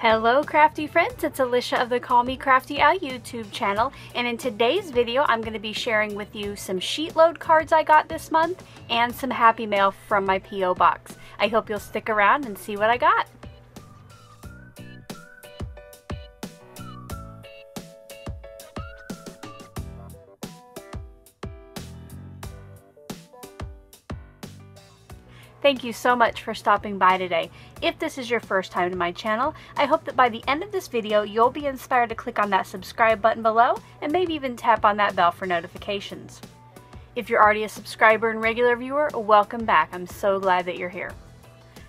Hello crafty friends, it's Alicia of the Call Me Crafty YouTube channel, and in today's video I'm going to be sharing with you some SheetLoad cards I got this month and some happy mail from my P.O. box. I hope you'll stick around and see what I got. Thank you so much for stopping by today. If this is your first time to my channel, I hope that by the end of this video you'll be inspired to click on that subscribe button below and maybe even tap on that bell for notifications. If you're already a subscriber and regular viewer, welcome back. I'm so glad that you're here.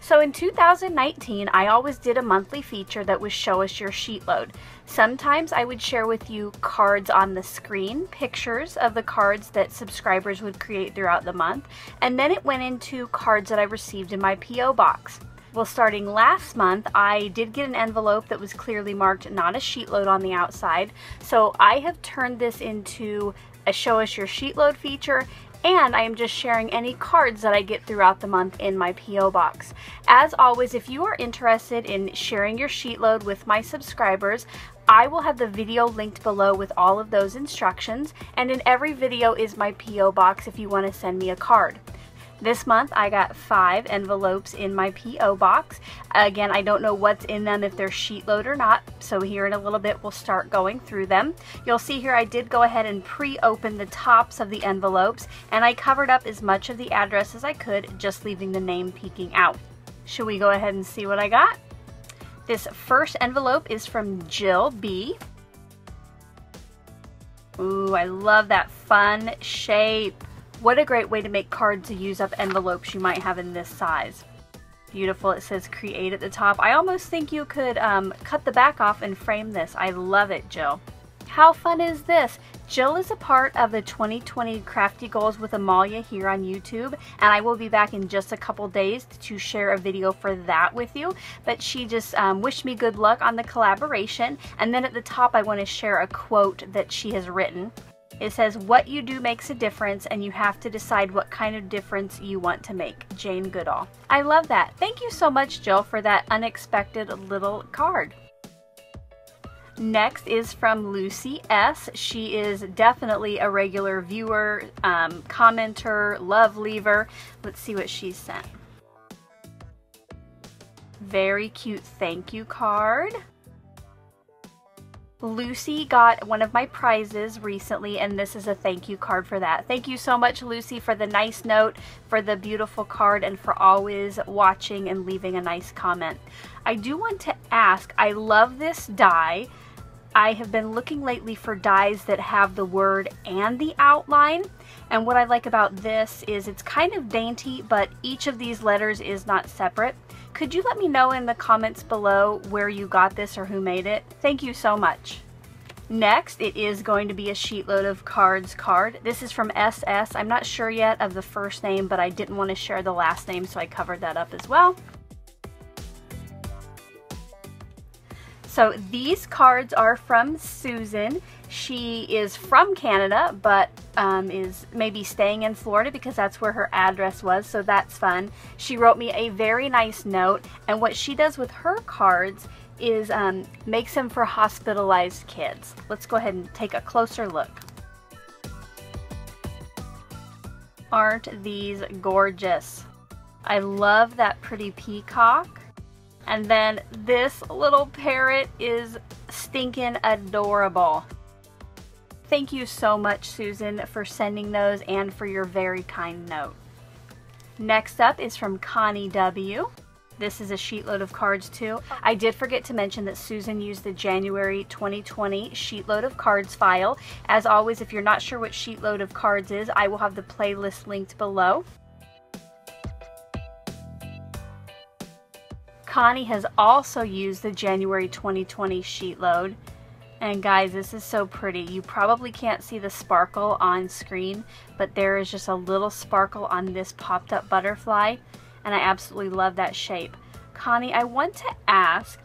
So in 2019, I always did a monthly feature that was Show Us Your SheetLoad. Sometimes I would share with you cards on the screen, pictures of the cards that subscribers would create throughout the month, and then it went into cards that I received in my P.O. box. Well, starting last month, I did get an envelope that was clearly marked not a SheetLoad on the outside, so I have turned this into a Show Us Your SheetLoad feature, and I am just sharing any cards that I get throughout the month in my P.O. box. As always, if you are interested in sharing your SheetLoad with my subscribers, I will have the video linked below with all of those instructions, and in every video is my P.O. box if you want to send me a card. This month I got 5 envelopes in my P.O. box. Again, I don't know what's in them, if they're SheetLoad or not, so here in a little bit we'll start going through them. You'll see here I did go ahead and pre-open the tops of the envelopes, and I covered up as much of the address as I could, just leaving the name peeking out. Should we go ahead and see what I got? This first envelope is from Jill B. Ooh, I love that fun shape. What a great way to make cards to use up envelopes you might have in this size. Beautiful. It says create at the top. I almost think you could cut the back off and frame this. I love it, Jill. How fun is this? Jill is a part of the 2020 Crafty Goals with Amalia here on YouTube, and I will be back in just a couple days to share a video for that with you, but she just wished me good luck on the collaboration, and then at the top I want to share a quote that she has written. It says, "What you do makes a difference, and you have to decide what kind of difference you want to make. Jane Goodall." I love that. Thank you so much, Jill, for that unexpected little card. Next is from Lucy S. She is definitely a regular viewer, commenter, love leaver. Let's see what she sent. Very cute thank you card. Lucy got one of my prizes recently, and this is a thank you card for that. Thank you so much, Lucy, for the nice note, for the beautiful card, and for always watching and leaving a nice comment. I do want to ask, I love this die. I have been looking lately for dies that have the word and the outline, and what I like about this is it's kind of dainty, but each of these letters is not separate. Could you let me know in the comments below where you got this or who made it? Thank you so much. Next, it is going to be a SheetLoad of Cards card. This is from SS. I'm not sure yet of the first name, but I didn't want to share the last name, so I covered that up as well. So these cards are from Susan. She is from Canada, but is maybe staying in Florida because that's where her address was, so that's fun. She wrote me a very nice note, and what she does with her cards is makes them for hospitalized kids. Let's go ahead and take a closer look. Aren't these gorgeous? I love that pretty peacock. And then this little parrot is stinking adorable. Thank you so much, Susan, for sending those and for your very kind note. Next up is from Connie W. This is a SheetLoad of cards too. I did forget to mention that Susan used the January 2020 SheetLoad of cards file. As always, if you're not sure what SheetLoad of cards is, I will have the playlist linked below. Connie has also used the January 2020 SheetLoad. And guys, this is so pretty. You probably can't see the sparkle on screen, but there is just a little sparkle on this popped up butterfly, and I absolutely love that shape. Connie, I want to ask,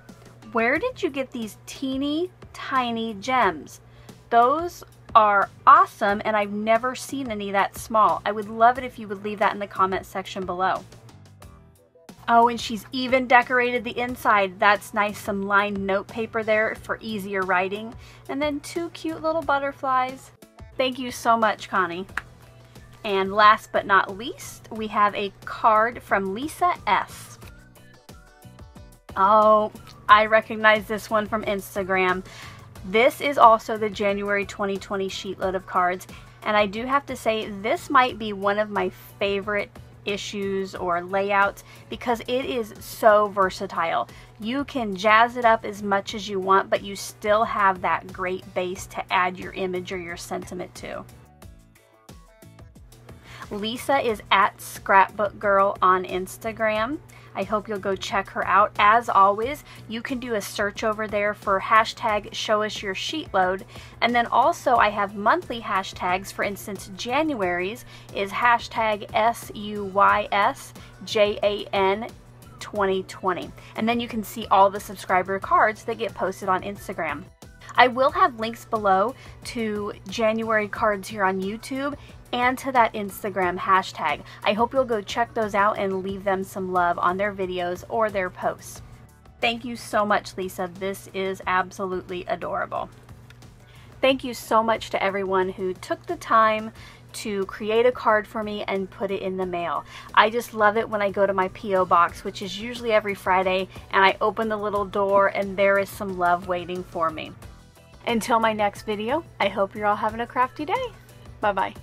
where did you get these teeny tiny gems? Those are awesome, and I've never seen any that small. I would love it if you would leave that in the comment section below. Oh, and she's even decorated the inside. That's nice, some lined note paper there for easier writing. And then 2 cute little butterflies. Thank you so much, Connie. And last but not least, we have a card from Lisa S. Oh, I recognize this one from Instagram. This is also the January 2020 sheet load of cards. And I do have to say, this might be one of my favorite issues or layouts because it is so versatile. You can jazz it up as much as you want, but you still have that great base to add your image or your sentiment to. Lisa is at Scrapbook Girl on Instagram. I hope you'll go check her out. As always, you can do a search over there for hashtag show us your sheet load. And then also I have monthly hashtags. For instance, January's is hashtag SUYS JAN 2020. And then you can see all the subscriber cards that get posted on Instagram. I will have links below to January cards here on YouTube and to that Instagram hashtag. I hope you'll go check those out and leave them some love on their videos or their posts. Thank you so much, Lisa. This is absolutely adorable. Thank you so much to everyone who took the time to create a card for me and put it in the mail. I just love it when I go to my P.O. box, which is usually every Friday, and I open the little door and there is some love waiting for me. Until my next video, I hope you're all having a crafty day. Bye-bye.